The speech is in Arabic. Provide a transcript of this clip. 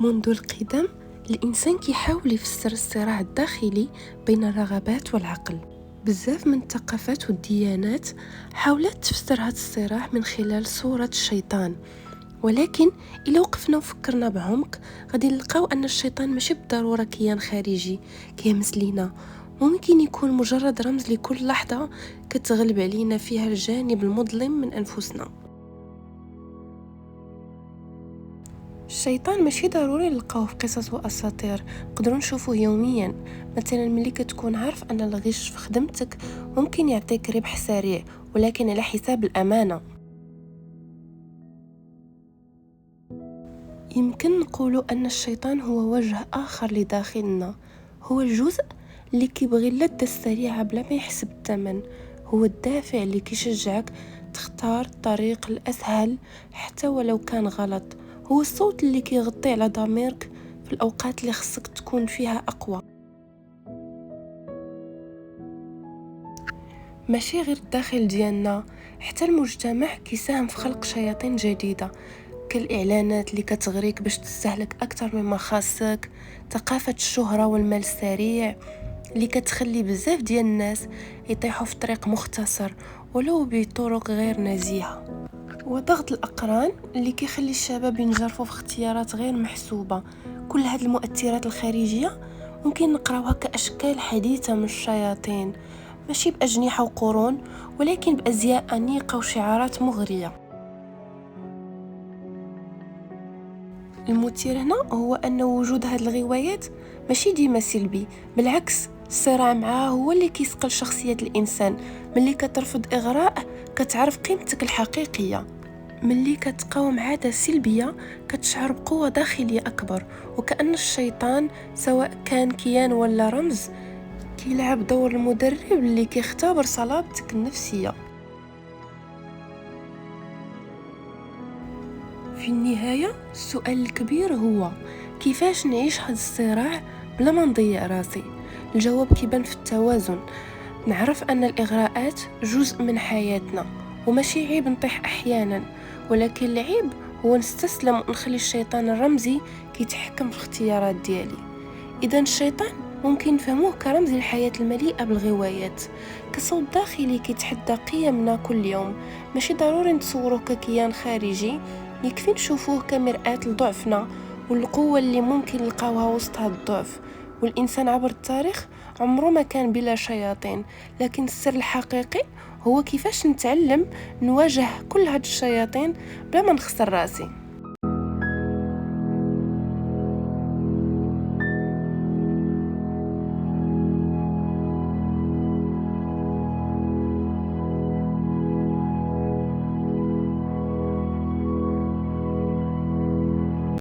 منذ القدم الإنسان كيحاول يفسر الصراع الداخلي بين الرغبات والعقل. بزاف من الثقافات والديانات حاولت تفسر هذا الصراع من خلال صورة الشيطان، ولكن إلا وقفنا وفكرنا بعمق غادي نلقاو أن الشيطان ماشي بالضرورة كيان خارجي كيهمس لينا، ممكن يكون مجرد رمز لكل لحظة كتغلب علينا فيها الجانب المظلم من أنفسنا. الشيطان ماشي ضروري نلقاوه في قصص واساطير، نقدروا نشوفوه يوميا. مثلا ملي كتكون عارف ان الغش في خدمتك ممكن يعطيك ربح سريع ولكن على حساب الامانه. يمكن نقولوا ان الشيطان هو وجه اخر لداخلنا، هو الجزء اللي كيبغي اللذة السريعه بلا ما يحسب الثمن، هو الدافع اللي كيشجعك تختار الطريق الاسهل حتى ولو كان غلط، هو الصوت اللي كيغطي على ضميرك في الأوقات اللي خصك تكون فيها أقوى. ماشي غير الداخل ديالنا، حتى المجتمع كيساهم في خلق شياطين جديدة، كالإعلانات اللي كتغريك باش تستهلك أكثر مما خاصك، ثقافة الشهرة والمال السريع اللي كتخلي بزاف ديال الناس يطيحوا في طريق مختصر ولو بطرق غير نزيهة، وضغط الأقران اللي كيخلي الشباب ينجرفوا في اختيارات غير محسوبة. كل هذه المؤثرات الخارجية ممكن نقراوها كأشكال حديثة من الشياطين، ماشي بأجنحة وقرون ولكن بأزياء أنيقة وشعارات مغرية. المثير هنا هو أن وجود هذه الغوايات ماشي ديما سلبي، بالعكس الصراع معاه هو اللي كيسقل شخصية الإنسان. ملي كترفض إغراء كتعرف قيمتك الحقيقية، ملي كتقاوم عادة سلبية كتشعر بقوة داخلية أكبر، وكأن الشيطان سواء كان كيان ولا رمز كيلعب دور المدرب اللي كيختبر صلابتك النفسية. في النهاية السؤال الكبير هو كيفاش نعيش هذا الصراع بلا ما نضيع راسي؟ الجواب كيبان في التوازن، نعرف أن الإغراءات جزء من حياتنا وماشي عيب نطيح أحيانا، ولكن العيب هو نستسلم ونخلي الشيطان الرمزي كيتحكم في الاختيارات ديالي. إذا الشيطان ممكن نفهموه كرمز للحياة المليئة بالغوايات، كصوت داخلي كيتحدى قيمنا كل يوم، ماشي ضروري نتصوروه ككيان خارجي، يكفي نشوفوه كمرآة لضعفنا والقوة اللي ممكن نلقاوها وسط هذا الضعف. والإنسان عبر التاريخ عمره ما كان بلا شياطين، لكن السر الحقيقي هو كيفاش نتعلم نواجه كل هاد الشياطين بلا ما نخسر راسي.